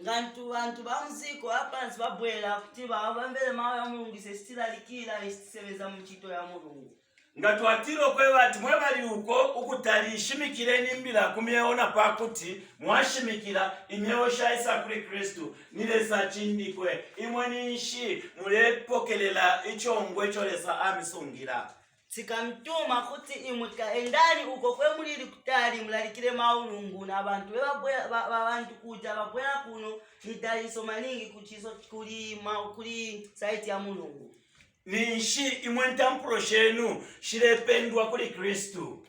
Bantu bamuziko apansi babwela kuti bambele mawe ya Mulungu sestilalikira isisebeza mchito ya Mulungu. Ngatwatiro kwe bati mwe bali uko ukutalishimikire nimbira kumyeona pakuti mwashimikira imyosha isa kuri Kristo nilesa chindikwe imwe ninshi mulepokelela ichongwe cholesa amisungira. Sikamtuma kuti imwika endani uko kwe mulili kutali mulalikire maulungu na abantu abantu kuja babwera kuno nitaliso maningi kuchiso kuli site ya Mulungu. Ninshi imwe ntampuro shenu shilependwa kuli Kristo.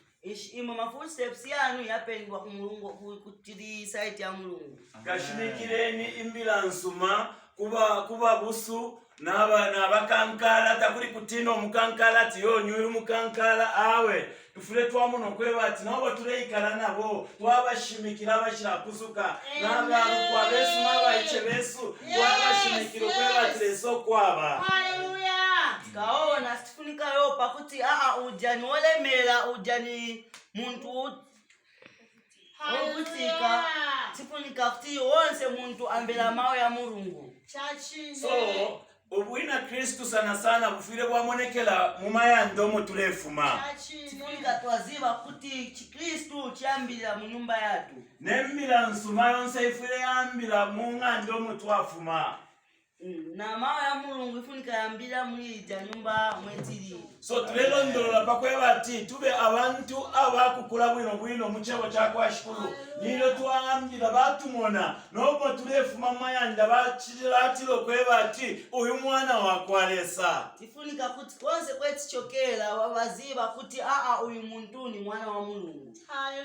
Imwe mafull steps yanu yapendwa ku Mulungu kutili site ya Mulungu. Kashimikireni imbila nsuma kuba busu n'abakankala takuri kutino mukankala tiyo nyuru mukankala awe tufule twamuno kweba ati nabo tureikala nabo twabashimikira abashira kusuka n'abantu kwa Yesu n'abayiche Yesu twabashimikira kweba tireso kwaba. Haleluya. Kaona sifunika yopa kuti ujani olemera ujani muntu okutika sifunika kuti wonse muntu ambela mawe ya Mulungu. So obuina Kristo sana bufire bwamonekela mumayando mutulefuma. Sifunika twaziba kuti Kristo cyambira mu nyumba yatu. Nemmira nsuma yonse ifire yambira mu ngando mutwafuma. Na mawe ya Mulungu ifunika yambira mwija nyumba mwetiri. So tulelo ndolola pakwe bati tube abantu abakukula bwino muchebo chakwa shikuru. Nilo tuambira batumona nobo tulefuma mayanda bachiratiro kwe bati uyu mwana wakwalesa. Ifunika kuti konse kwetichokela wabaziba kuti uyu muntu ni mwana wa Mulungu.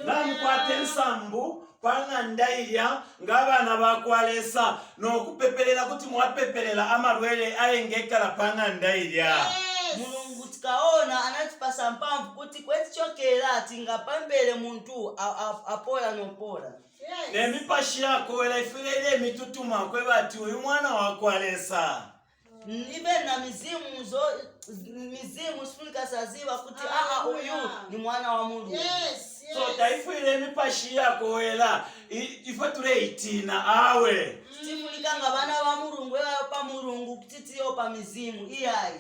Namukwate nsambu panga ndairya ngabana bakwalesa nokupepelela kuti mwapepelela amalwele ayengekala panga ndairya. Mulungu tikaona anatipasa mpamvu kuti kwetichokela tingapambele muntu apola nopola. Nemipashi yako wela ifilele mitutuma kwe bati uyu mwana wakwalesa. Ibe na mizimu sifunika saziba kuti uyu ni mwana wa Mulungu. So taifile mipashi yako wela ifatule itina awe. Sifunika ngabana ba Mulungu pa Mulungu kutitiyo pa mizimu iyayi.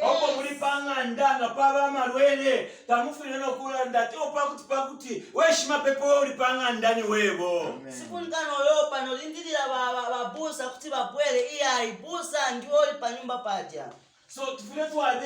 Opo mulipanga ndanga paba malwele tamufile no kulanda topa kuti weshima pepo ulipanga ndani webo. Sifunika no yopa no lindilira babusa kuti babwele iyayi busa ndio oli pa nyumba paja. So tufile tuwa